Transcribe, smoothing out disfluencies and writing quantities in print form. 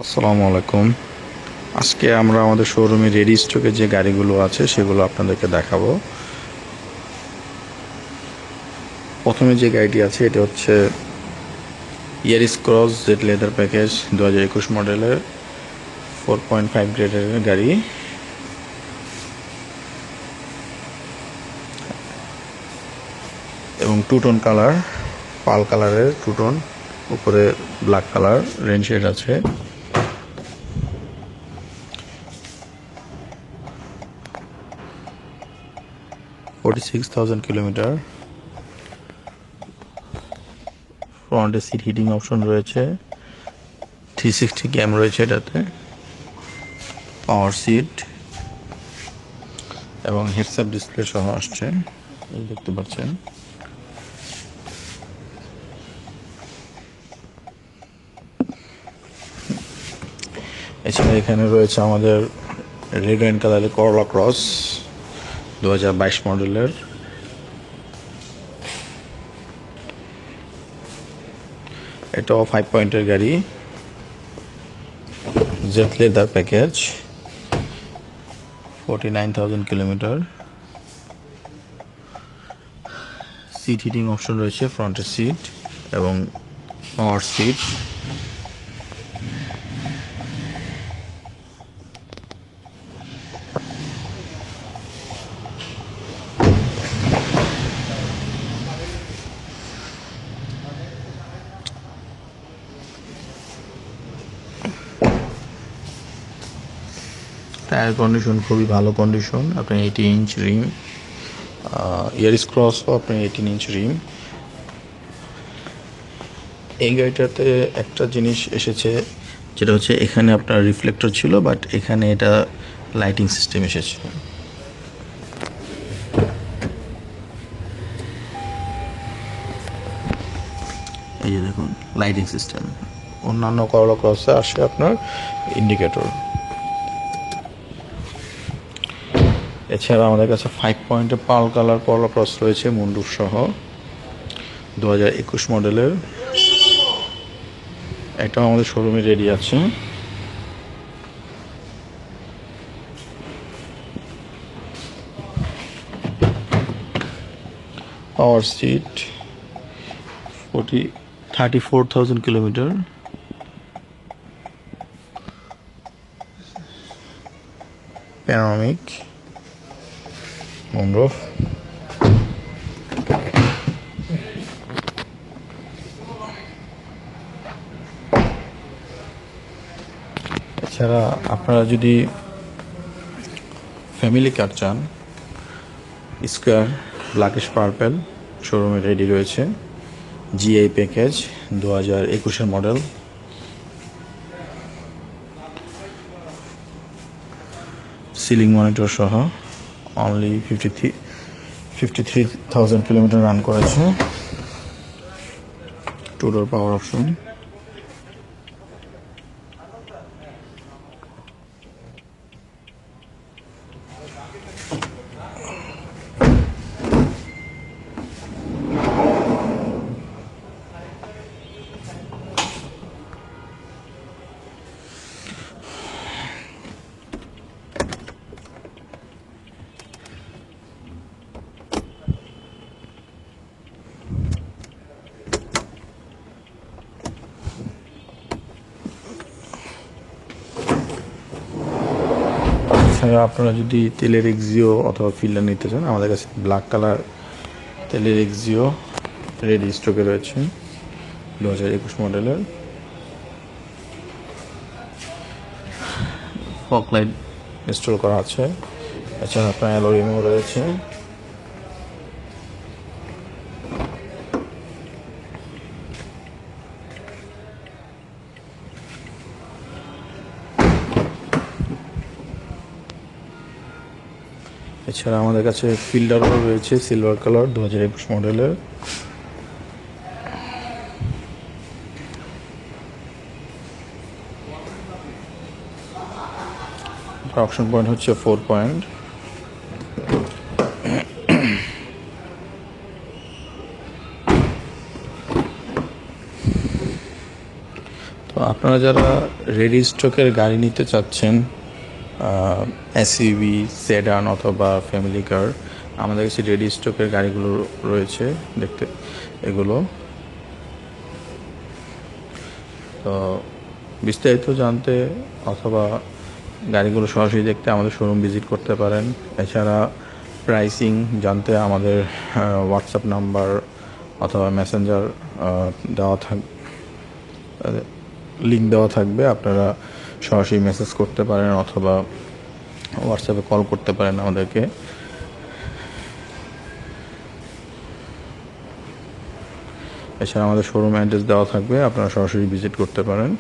আসসালামু আলাইকুম। আজকে আমরা আমাদের শোরুমে রেডি স্টকে যে গাড়িগুলো আছে সেগুলো আপনাদেরকে দেখাবো। প্রথমে যে গাড়িটি আছে এটা হচ্ছে Yaris cross Z leather package 2021 মডেলের 4.5 গ্রেডের গাড়ি এবং টু টোন কালার, পাল কালারের টু টোন, উপরে ব্ল্যাক কালার রেন শেড আছে। কিলোমিটার। ফ্রন্টে সিট হিটিং অপশন রয়েছে, 360 ক্যাম রয়েছে এটাতে, পাওয়ার সিট এবং হেডসআপ ডিসপ্লে সহ আসছে, এই দেখতে পাচ্ছেন। এছাড়া এখানে রয়েছে আমাদের রেড অ্যান্ড কালারের করলা ক্রস 2022 মডেলের। এটাও 5 পয়েন্টের গাড়ি, Z leather package, 49,000 kilometre. Seat heating option রয়েছে, ফ্রন্টের সিট এবং পাওয়ার সিট। টায়ার কন্ডিশন খুবই ভালো কন্ডিশন। আপনার 18 ইঞ্চ রিম, ইয়ারিস ক্রসও আপনার 18 ইঞ্চ রিম। এই গাড়িটাতে একটা জিনিস এসেছে, যেটা হচ্ছে এখানে আপনার রিফ্লেক্টর ছিল, বাট এখানে এটা লাইটিং সিস্টেম এসেছে। এই যে দেখুন লাইটিং সিস্টেম। অন্যান্য করলা ক্রসে আসে আপনার ইন্ডিকেটর। এছাড়া আমাদের কাছে 5 পয়েন্টে পাল কালার করলা ক্রস রয়েছে মুন্ডুর সহ, 2021 মডেলের। এটাও আমাদের শোরুমে রেডি আছে। Power seat, 34,000 kilometre. Panoramic moonroof. এছাড়া আপনারা যদি ফ্যামিলি কার চান, স্কোয়ার ব্ল্যাকিশ পার্পেল শোরুমে রেডি রয়েছে। GI package 2021 model. Ceiling monitor সহ, অনলি 53,000 কিলোমিটার রান করেছে। Two door power option. এছাড়া আপনারা যদি তেলের এক্সিও অথবা ফিল্টার নিতে চান, আমাদের কাছে ব্ল্যাক কালার তেলের এক্সিও রেডি স্টকে রয়েছে 2021 মডেলের। ফগ লাইট ইনস্টল করা আছে। এছাড়া আপনার অ্যালোরিমও রয়েছে। এছাড়া আমাদের কাছে ফিল্টারও রয়েছে সিলভার কালার 2021 মডেলের। অপশন পয়েন্ট হচ্ছে 4 পয়েন্ট। তো আপনারা যারা রেডি স্টকের গাড়ি নিতে চাচ্ছেন, এসইউভি, সেডান অথবা ফ্যামিলি কার, আমাদের কাছে রেডি স্টকের গাড়িগুলো রয়েছে। দেখতে এগুলো তো বিস্তারিত জানতে অথবা গাড়িগুলো সরাসরি দেখতে আমাদের শোরুম ভিজিট করতে পারেন। এছাড়া প্রাইসিং জানতে আমাদের হোয়াটসঅ্যাপ নাম্বার অথবা মেসেঞ্জার দেওয়া লিঙ্ক দেওয়া থাকবে। আপনারা সরাসরি মেসেজ করতে পারেন অথবা হোয়াটসঅ্যাপে কল করতে পারেন আমাদেরকে। এছাড়া আমাদের শোরুম অ্যাড্রেস দেওয়া থাকবে, আপনারা সরাসরি ভিজিট করতে পারেন।